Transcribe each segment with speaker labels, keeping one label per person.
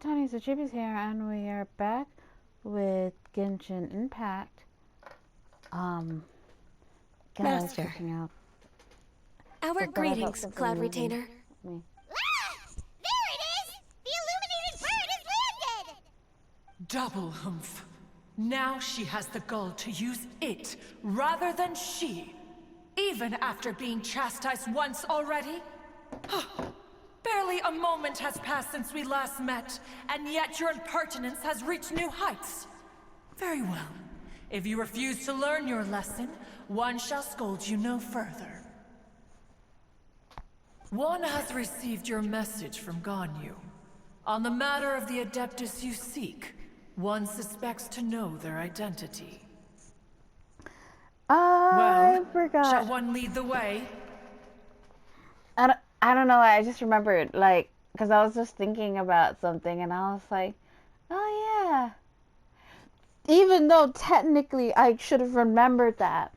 Speaker 1: Tiniestofchibis here, and we are back with Genshin Impact.
Speaker 2: Master.
Speaker 1: Out.
Speaker 2: Our greetings, Cloud Retainer.
Speaker 3: There it is! The illuminated bird has landed!
Speaker 4: Double humph. Now she has the gall to use it rather than she. Even after being chastised once already? Barely a moment has passed since we last met, and yet your impertinence has reached new heights. Very well. If you refuse to learn your lesson, one shall scold you no further. One has received your message from Ganyu. On the matter of the Adeptus you seek, one suspects to know their identity.
Speaker 1: I forgot.
Speaker 4: Shall one lead the way?
Speaker 1: I don't know, I just remembered, like, because I was just thinking about something, and I was like, oh yeah. Even though technically I should have remembered that,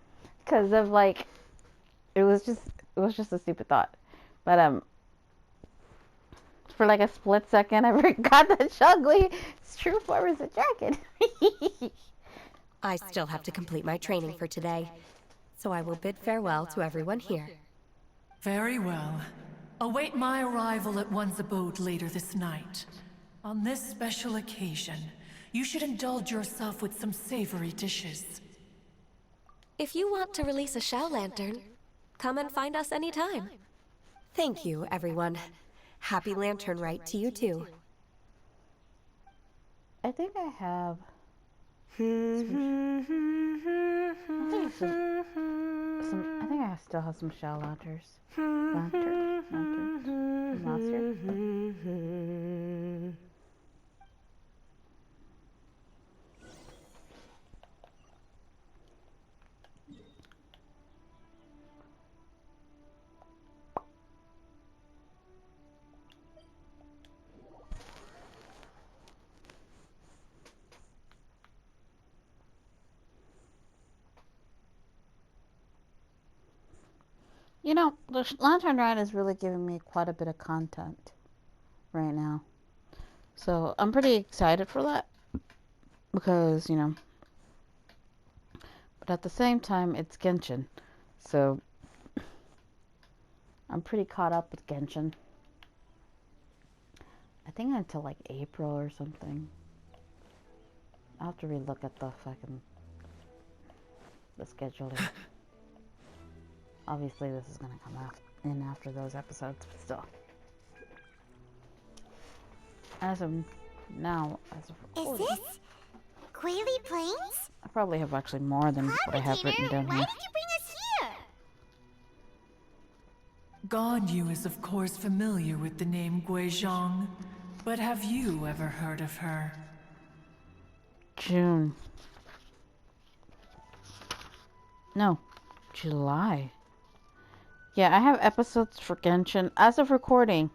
Speaker 1: because of, like, it was just a stupid thought. But, for like a split second, I forgot that Shugly's true form is a dragon.
Speaker 2: I still have to complete my training for today, so I will bid farewell to everyone here.
Speaker 4: Very well. Await my arrival at one's abode later this night. On this special occasion, you should indulge yourself with some savory dishes.
Speaker 2: If you want to release a Shao Lantern, come and find us anytime. Thank you, everyone. Happy Lantern Rite to you too.
Speaker 1: I think I have I think I still have some shell lanterns. Lanterns from last year. You know, the Lantern Ride is really giving me quite a bit of content right now. So I'm pretty excited for that. Because, you know. But at the same time, it's Genshin. So I'm pretty caught up with Genshin. I think until like April or something. I'll have to relook at the scheduling. Obviously, this is going to come in after those episodes, but still. As of now,
Speaker 3: Is this Quaily Plains?
Speaker 1: I probably have actually more than what I have written down
Speaker 3: Why
Speaker 1: here.
Speaker 3: did you bring us here?
Speaker 4: Ganyu is of course familiar with the name Guizhong, but have you ever heard of her?
Speaker 1: June. No, July. Yeah, I have episodes for Genshin as of recording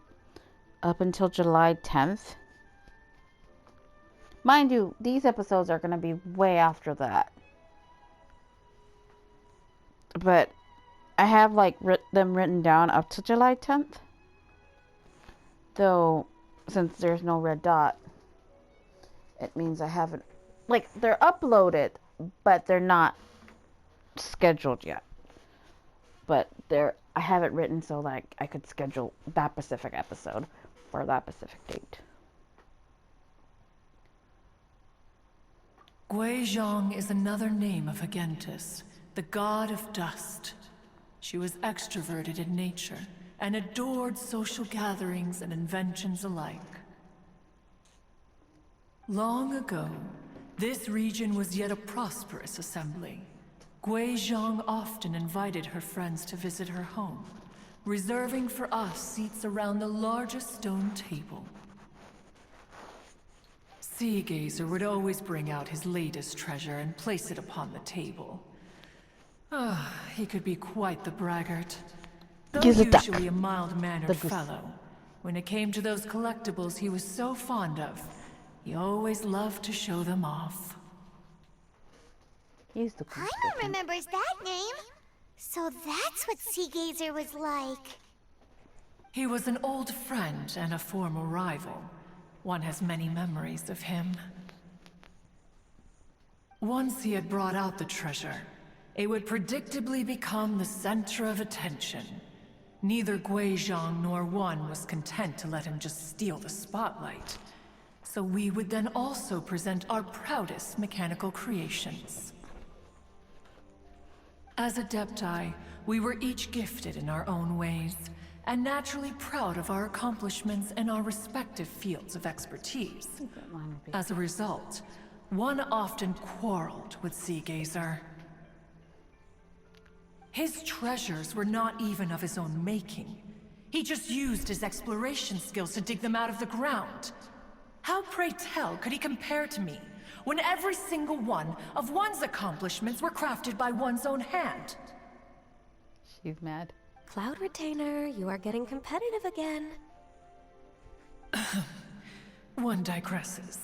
Speaker 1: up until July 10th. Mind you, these episodes are going to be way after that. But I have like them written down up to July 10th. Though, since there's no red dot, it means I haven't, like, they're uploaded, but they're not scheduled yet. But I have it written so like I could schedule that specific episode for that specific date.
Speaker 4: Guizhong is another name of Agentis, the god of dust. She was extroverted in nature and adored social gatherings and inventions alike. Long ago, this region was yet a prosperous assembly. Guizhong often invited her friends to visit her home, reserving for us seats around the largest stone table. Seagazer would always bring out his latest treasure and place it upon the table. He could be quite the braggart. Though usually a mild-mannered fellow, when it came to those collectibles he was so fond of, he always loved to show them off.
Speaker 3: Paimon remembers that name. So that's what Seagazer was like.
Speaker 4: He was an old friend and a former rival. one has many memories of him. Once he had brought out the treasure, it would predictably become the center of attention. Neither Guizhong nor one was content to let him just steal the spotlight. So we would then also present our proudest mechanical creations. As Adepti, we were each gifted in our own ways, and naturally proud of our accomplishments in our respective fields of expertise. As a result, one often quarreled with Seagazer. His treasures were not even of his own making. He just used his exploration skills to dig them out of the ground. How, pray tell, could he compare to me, when every single one of one's accomplishments were crafted by one's own hand?
Speaker 1: She's mad.
Speaker 2: Cloud Retainer, you are getting competitive again.
Speaker 4: One digresses.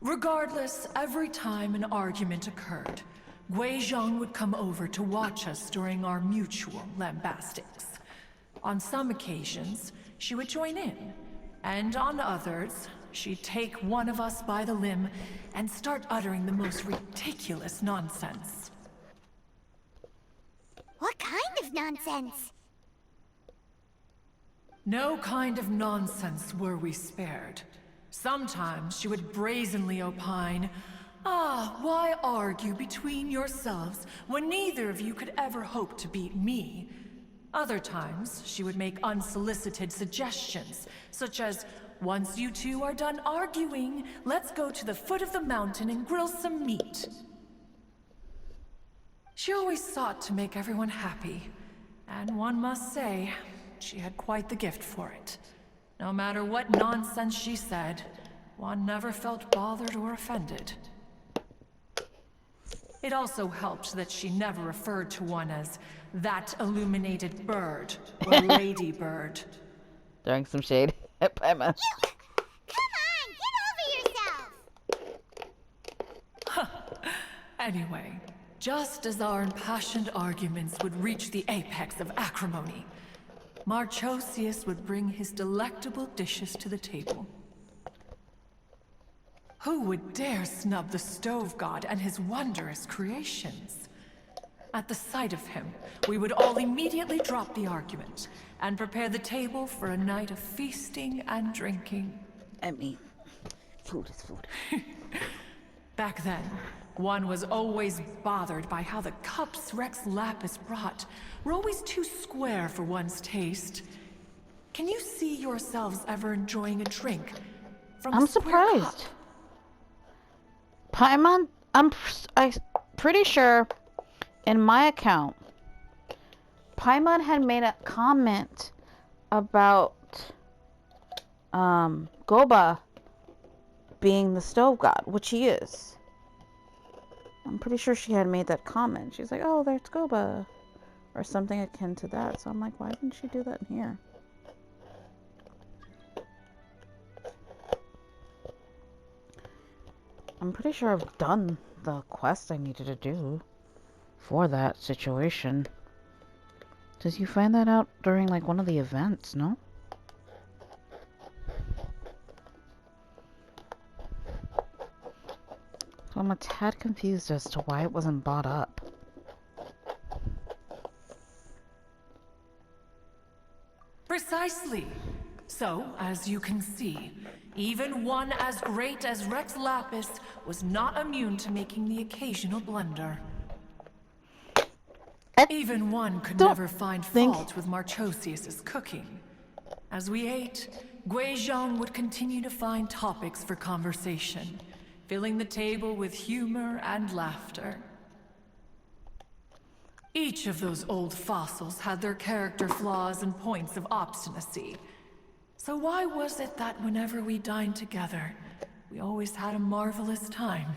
Speaker 4: Regardless, every time an argument occurred, Guizhong would come over to watch us during our mutual lambastics. On some occasions, she would join in, and on others, she'd take one of us by the limb and start uttering the most ridiculous nonsense.
Speaker 3: What kind of nonsense?
Speaker 4: No kind of nonsense were we spared. Sometimes she would brazenly opine, why argue between yourselves when neither of you could ever hope to beat me? Other times, she would make unsolicited suggestions, such as, once you two are done arguing, let's go to the foot of the mountain and grill some meat. She always sought to make everyone happy, and one must say, she had quite the gift for it. No matter what nonsense she said, one never felt bothered or offended. It also helped that she never referred to one as that illuminated bird or lady bird.
Speaker 1: Throwing some shade at Paimon.
Speaker 3: Come on, get over yourself!
Speaker 4: Anyway, just as our impassioned arguments would reach the apex of acrimony, Marchosius would bring his delectable dishes to the table. Who would dare snub the stove god and his wondrous creations? At the sight of him, we would all immediately drop the argument and prepare the table for a night of feasting and drinking.
Speaker 1: I mean, food is food.
Speaker 4: Back then, one was always bothered by how the cups Rex Lapis brought were always too square for one's taste. Can you see yourselves ever enjoying a drink from
Speaker 1: I'm
Speaker 4: a square
Speaker 1: surprised.
Speaker 4: cup?
Speaker 1: Paimon, I'm pretty sure in my account, Paimon had made a comment about Goba being the stove god, which he is. I'm pretty sure she had made that comment. She's like, oh, there's Goba. Or something akin to that. So I'm like, why didn't she do that in here? I'm pretty sure I've done the quest I needed to do for that situation. Did you find that out during like one of the events, no? So I'm a tad confused as to why it wasn't bought up.
Speaker 4: Precisely. So, as you can see, even one as great as Rex Lapis was not immune to making the occasional blunder. Even one could never find fault with Marchosius's cooking. As we ate, Guizhong would continue to find topics for conversation, filling the table with humor and laughter. Each of those old fossils had their character flaws and points of obstinacy. So why was it that whenever we dined together, we always had a marvelous time?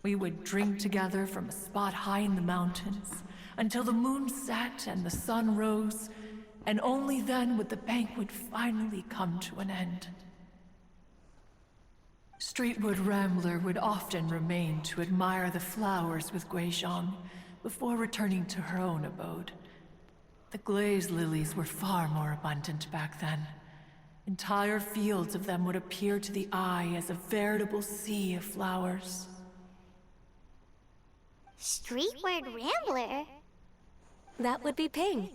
Speaker 4: We would drink together from a spot high in the mountains, until the moon set and the sun rose, and only then would the banquet finally come to an end. Streetwood Rambler would often remain to admire the flowers with Guizhong before returning to her own abode. The glaze lilies were far more abundant back then. Entire fields of them would appear to the eye as a veritable sea of flowers.
Speaker 3: Streetward Rambler?
Speaker 2: That would be Ping.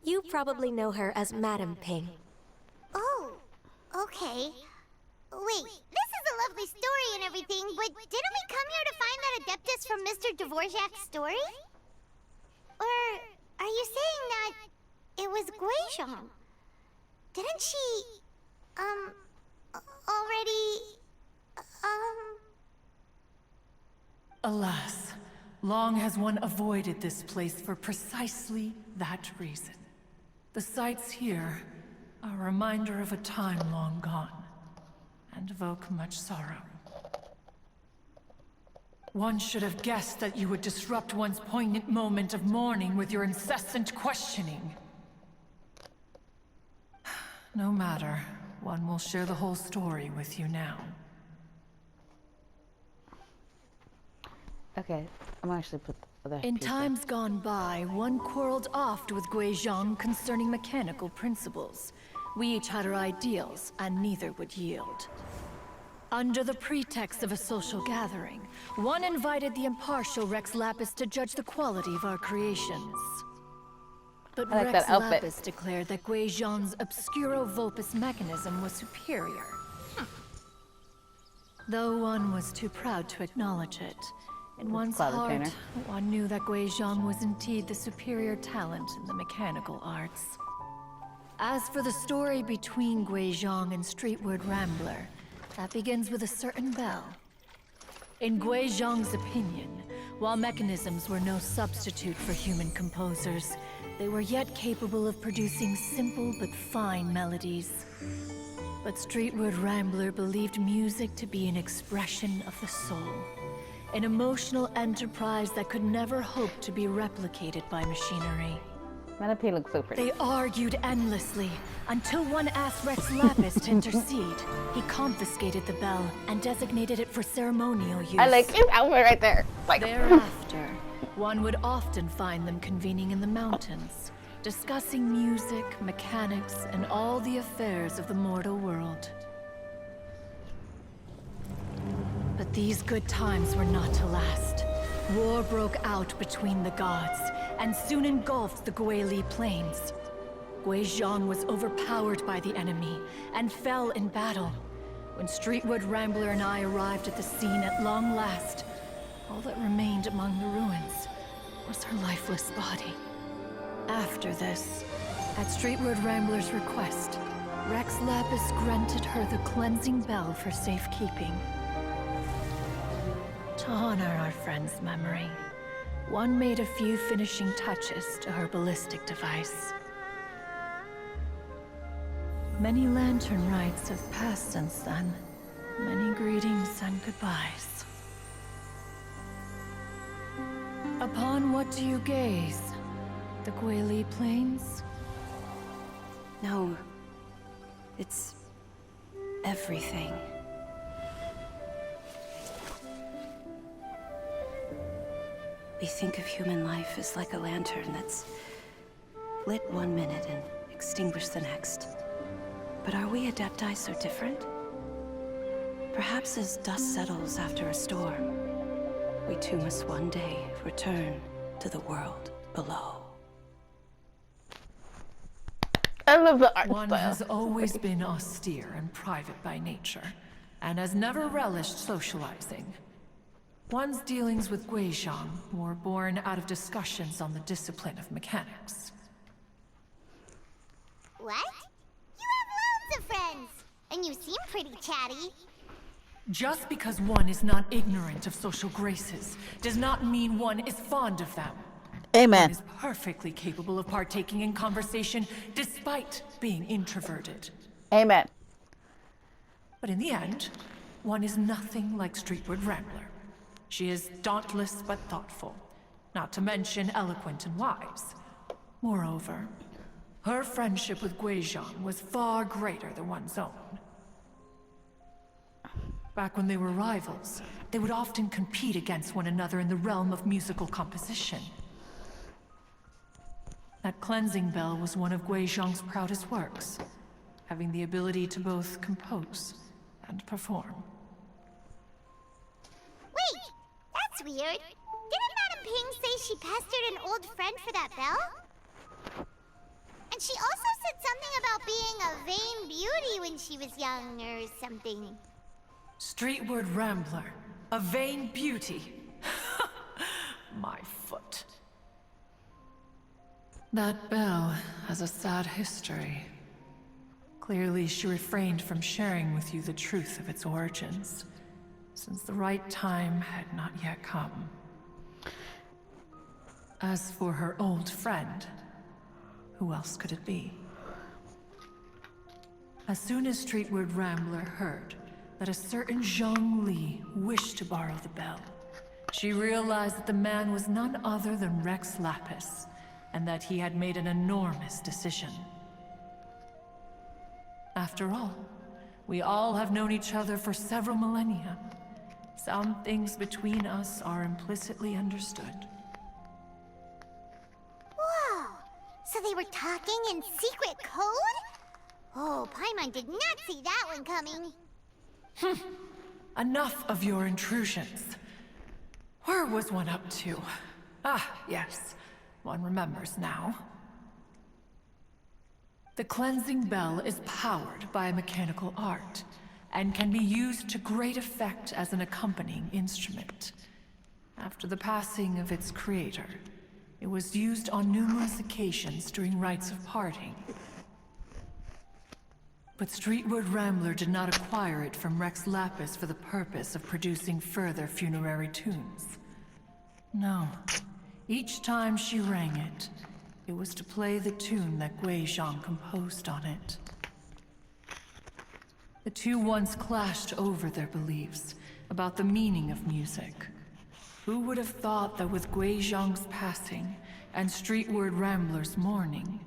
Speaker 2: You probably know her as Madam Ping.
Speaker 3: Oh, okay. Wait, this is a lovely story and everything, but didn't we come here to find that Adeptus from Mr. Dvorak's story? Or are you saying that it was Guizhong? Didn't she, already,
Speaker 4: Alas, long has one avoided this place for precisely that reason. The sights here are a reminder of a time long gone, and evoke much sorrow. One should have guessed that you would disrupt one's poignant moment of mourning with your incessant questioning. No matter, one will share the whole story with you now.
Speaker 1: Okay, I'm gonna actually put the other
Speaker 5: In
Speaker 1: piece
Speaker 5: times gone by, one quarreled oft with Guizhong concerning mechanical principles. We each had our ideals, and neither would yield. Under the pretext of a social gathering, one invited the impartial Rex Lapis to judge the quality of our creations. But
Speaker 1: I like
Speaker 5: Rex
Speaker 1: that outfit.
Speaker 5: Lapis declared that Guizhong's Obscuro Vulpus mechanism was superior. Though one was too proud to acknowledge it, in one's
Speaker 1: clever,
Speaker 5: heart,
Speaker 1: Trainer.
Speaker 5: one knew that Guizhong was indeed the superior talent in the mechanical arts. As for the story between Guizhong and Streetward Rambler, that begins with a certain bell. In Guizhong's opinion, while mechanisms were no substitute for human composers, they were yet capable of producing simple but fine melodies. But Streetward Rambler believed music to be an expression of the soul, an emotional enterprise that could never hope to be replicated by machinery.
Speaker 1: Manapee looks so pretty.
Speaker 5: They argued endlessly, until one asked Rex Lapis to intercede. He confiscated the bell and designated it for ceremonial use.
Speaker 1: I like his outfit right there. Like,
Speaker 5: Thereafter, one would often find them convening in the mountains, discussing music, mechanics, and all the affairs of the mortal world. But these good times were not to last. War broke out between the gods, and soon engulfed the Guili Plains. Guizhong was overpowered by the enemy, and fell in battle. When Streetward Rambler and I arrived at the scene at long last, all that remained among the ruins was her lifeless body. After this, at Streetward Rambler's request, Rex Lapis granted her the cleansing bell for safekeeping. To honor our friend's memory, one made a few finishing touches to her ballistic device. Many lantern rites have passed since then. Many greetings and goodbyes. Upon what do you gaze? The Guili Plains?
Speaker 6: No. It's everything. We think of human life as like a lantern that's lit one minute and extinguished the next. But are we Adepti so different? Perhaps as dust settles after a storm, we too must one day return to the world below.
Speaker 1: I love the art
Speaker 4: One
Speaker 1: style.
Speaker 4: has always been austere and private by nature, and has never relished socializing. One's dealings with Guizhong were born out of discussions on the discipline of mechanics.
Speaker 3: What? You have loads of friends, and you seem pretty chatty.
Speaker 4: Just because one is not ignorant of social graces does not mean one is fond of them. One
Speaker 1: Amen.
Speaker 4: is perfectly capable of partaking in conversation despite being introverted.
Speaker 1: Amen.
Speaker 4: But in the end, one is nothing like Streetward Rambler. She is dauntless but thoughtful, not to mention eloquent and wise. Moreover, her friendship with Guizhong was far greater than one's own. Back when they were rivals, they would often compete against one another in the realm of musical composition. That cleansing bell was one of Guizhong's proudest works. having the ability to both compose and perform.
Speaker 3: Wait, that's weird. Didn't Madame Ping say she pestered an old friend for that bell? And she also said something about being a vain beauty when she was young or something.
Speaker 4: Streetward Rambler, a vain beauty. My foot. That bell has a sad history. Clearly, she refrained from sharing with you the truth of its origins, since the right time had not yet come. As for her old friend, who else could it be? As soon as Streetward Rambler heard that a certain Zhang Li wished to borrow the bell, she realized that the man was none other than Rex Lapis, and that he had made an enormous decision. After all, we all have known each other for several millennia. Some things between us are implicitly understood.
Speaker 3: Whoa! So they were talking in secret code? Oh, Paimon did not see that one coming.
Speaker 4: Enough of your intrusions. Where was one up to? Ah, yes. One remembers now. The cleansing bell is powered by a mechanical art, and can be used to great effect as an accompanying instrument. After the passing of its creator, it was used on numerous occasions during rites of parting. But Streetward Rambler did not acquire it from Rex Lapis for the purpose of producing further funerary tunes. No. Each time she rang it, it was to play the tune that Guizhong composed on it. The two once clashed over their beliefs about the meaning of music. Who would have thought that with Guizhong's passing and Streetward Rambler's mourning,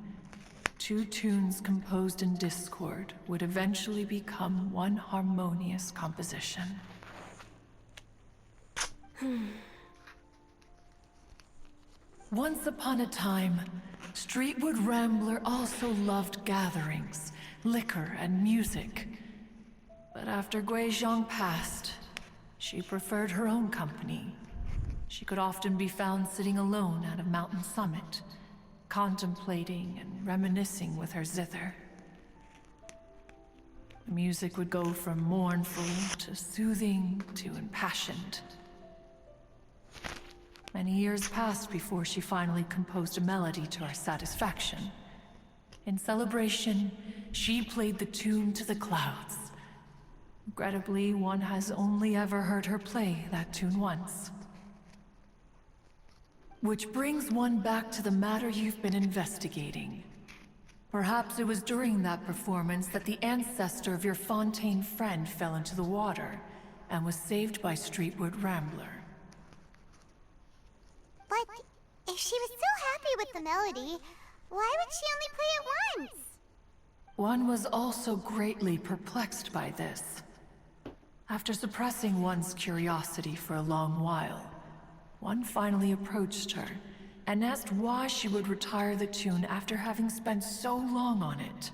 Speaker 4: two tunes composed in discord would eventually become one harmonious composition? Once upon a time, Streetward Rambler also loved gatherings, liquor, and music. But after Guizhong passed, she preferred her own company. She could often be found sitting alone at a mountain summit, contemplating and reminiscing with her zither. The music would go from mournful to soothing to impassioned. Many years passed before she finally composed a melody to her satisfaction. In celebration, she played the tune to the clouds. Regrettably, one has only ever heard her play that tune once. Which brings one back to the matter you've been investigating. Perhaps it was during that performance that the ancestor of your Fontaine friend fell into the water and was saved by Streetward Rambler.
Speaker 3: But if she was so happy with the melody, why would she only play it once?
Speaker 4: One was also greatly perplexed by this. After suppressing one's curiosity for a long while, one finally approached her and asked why she would retire the tune after having spent so long on it.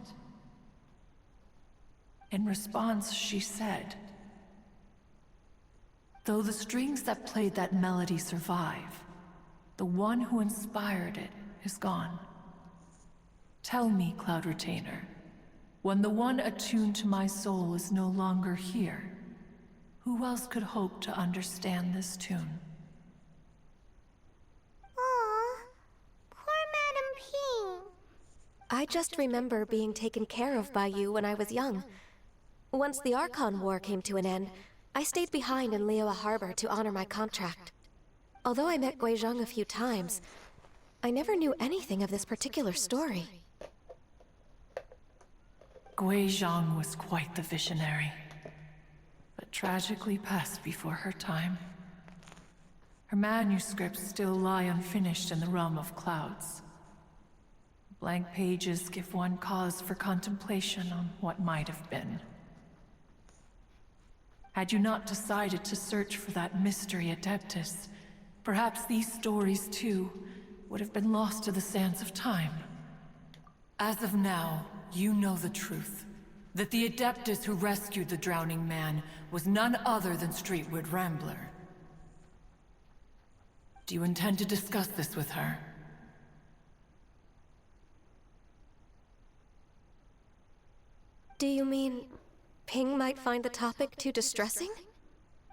Speaker 4: In response, she said, "Though the strings that played that melody survive, the one who inspired it is gone. Tell me, Cloud Retainer, when the one attuned to my soul is no longer here, who else could hope to understand this tune?"
Speaker 3: Aw, poor Madame Ping.
Speaker 2: I just remember being taken care of by you when I was young. Once the Archon War came to an end, I stayed behind in Liyue Harbor to honor my contract. Although I met Guizhong a few times, I never knew anything of this particular story.
Speaker 4: Guizhong was quite the visionary, but tragically passed before her time. Her manuscripts still lie unfinished in the realm of clouds. Blank pages give one cause for contemplation on what might have been. Had you not decided to search for that mystery Adeptus, perhaps these stories, too, would have been lost to the sands of time. As of now, you know the truth, that the Adeptus who rescued the drowning man was none other than Streetwood Rambler. Do you intend to discuss this with her?
Speaker 2: Do you mean Ping might find the topic too distressing?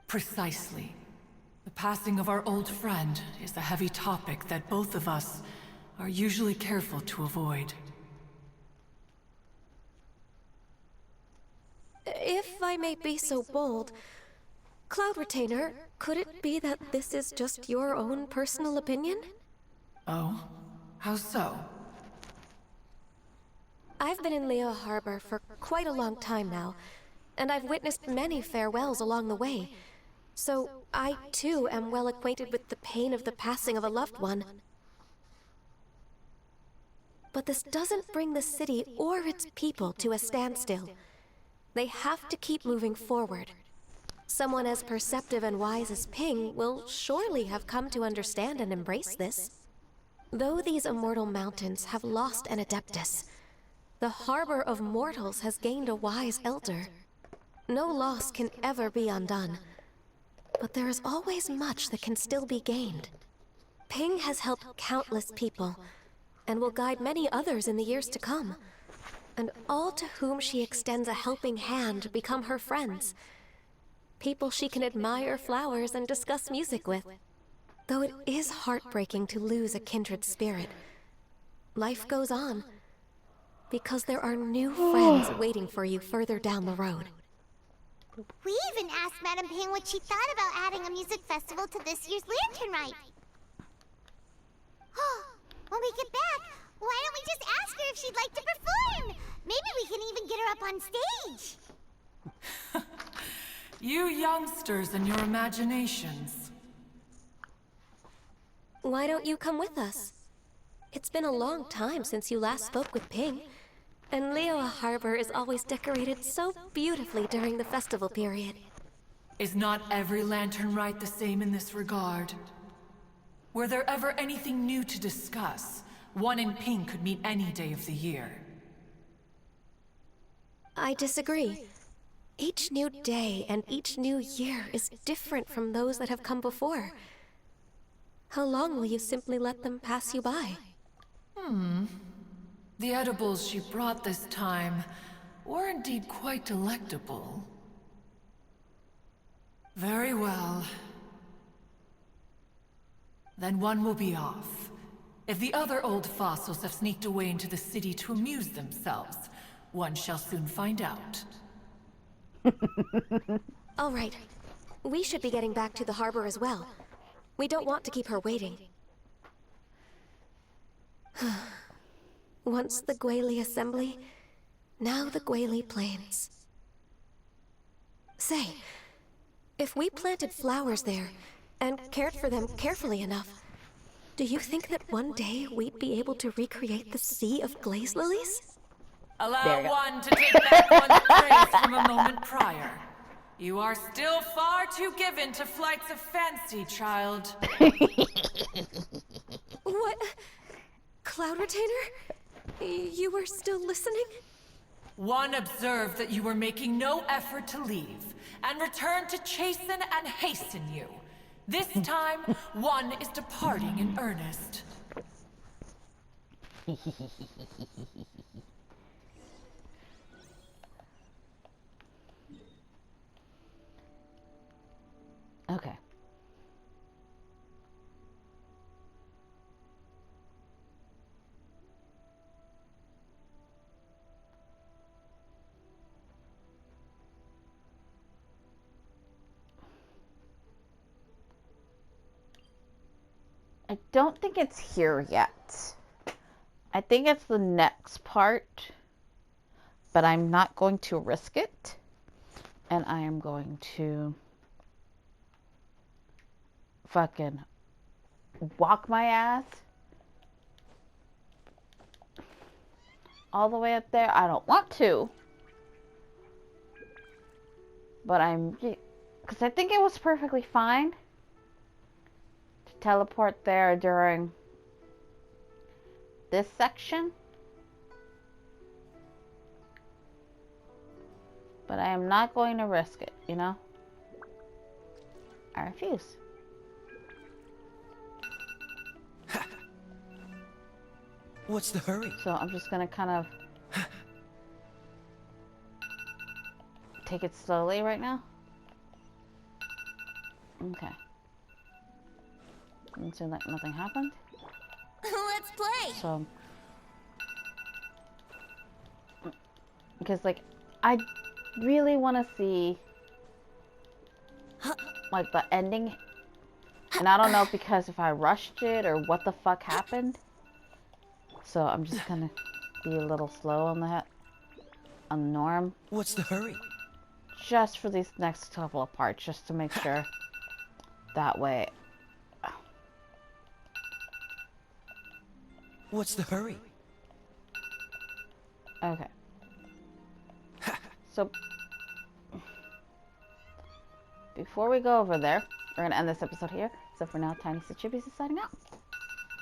Speaker 4: Precisely. The passing of our old friend is a heavy topic that both of us are usually careful to avoid.
Speaker 2: If I may be so bold, Cloud Retainer, could it be that this is just your own personal opinion?
Speaker 4: Oh? How so?
Speaker 2: I've been in Leo Harbor for quite a long time now, and I've witnessed many farewells along the way. So I, too, am well acquainted with the pain of the passing of a loved one. But this doesn't bring the city or its people to a standstill. They have to keep moving forward. Someone as perceptive and wise as Ping will surely have come to understand and embrace this. Though these immortal mountains have lost an Adeptus, the harbor of mortals has gained a wise elder. No loss can ever be undone, but there is always much that can still be gained. Ping has helped countless people, and will guide many others in the years to come. And all to whom she extends a helping hand become her friends. People she can admire flowers and discuss music with. Though it is heartbreaking to lose a kindred spirit, life goes on, because there are new friends waiting for you further down the road.
Speaker 3: We even asked Madame Ping what she thought about adding a music festival to this year's Lantern Rite. When we get back, why don't we just ask her if she'd like to perform? Maybe we can even get her up on stage.
Speaker 4: You youngsters and your imaginations.
Speaker 2: Why don't you come with us? It's been a long time since you last spoke with Ping, and Leoa Harbor is always decorated so beautifully during the festival period.
Speaker 4: Is not every Lantern Rite the same in this regard? Were there ever anything new to discuss? One in Ping could meet any day of the year.
Speaker 2: I disagree. Each new day and each new year is different from those that have come before. How long will you simply let them pass you by?
Speaker 4: The edibles she brought this time were indeed quite delectable. Very well. Then one will be off. If the other old fossils have sneaked away into the city to amuse themselves, one shall soon find out.
Speaker 2: All right. We should be getting back to the harbor as well. We don't want to keep her waiting. Once the Guili Assembly, now the Guili Plains. Say, if we planted flowers there and cared for them carefully enough, do you think that one day we'd be able to recreate the Sea of Glaze Lilies?
Speaker 4: Allow one to take back one's praise from a moment prior. You are still far too given to flights of fancy, child.
Speaker 2: What? Cloud Retainer? You were still listening?
Speaker 4: One observed that you were making no effort to leave, and returned to chasten and hasten you. This time, one is departing in earnest.
Speaker 1: Okay. I don't think it's here yet. I think it's the next part, but I'm not going to risk it. And I am going to fucking walk my ass all the way up there. I don't want to, but because I think it was perfectly fine to teleport there during this section. But I am not going to risk it, you know? I refuse.
Speaker 7: What's the hurry?
Speaker 1: So I'm just gonna kind of take it slowly right now. Okay. And so like nothing happened.
Speaker 3: Let's play.
Speaker 1: So because like I really want to see like the ending, and I don't know because if I rushed it or what the fuck happened. So I'm just gonna be a little slow on the norm.
Speaker 7: What's the hurry?
Speaker 1: Just for these next couple of parts, just to make sure. That way.
Speaker 7: What's the hurry?
Speaker 1: Okay. So before we go over there, we're gonna end this episode here. So for now, Tiniestofchibis is signing out.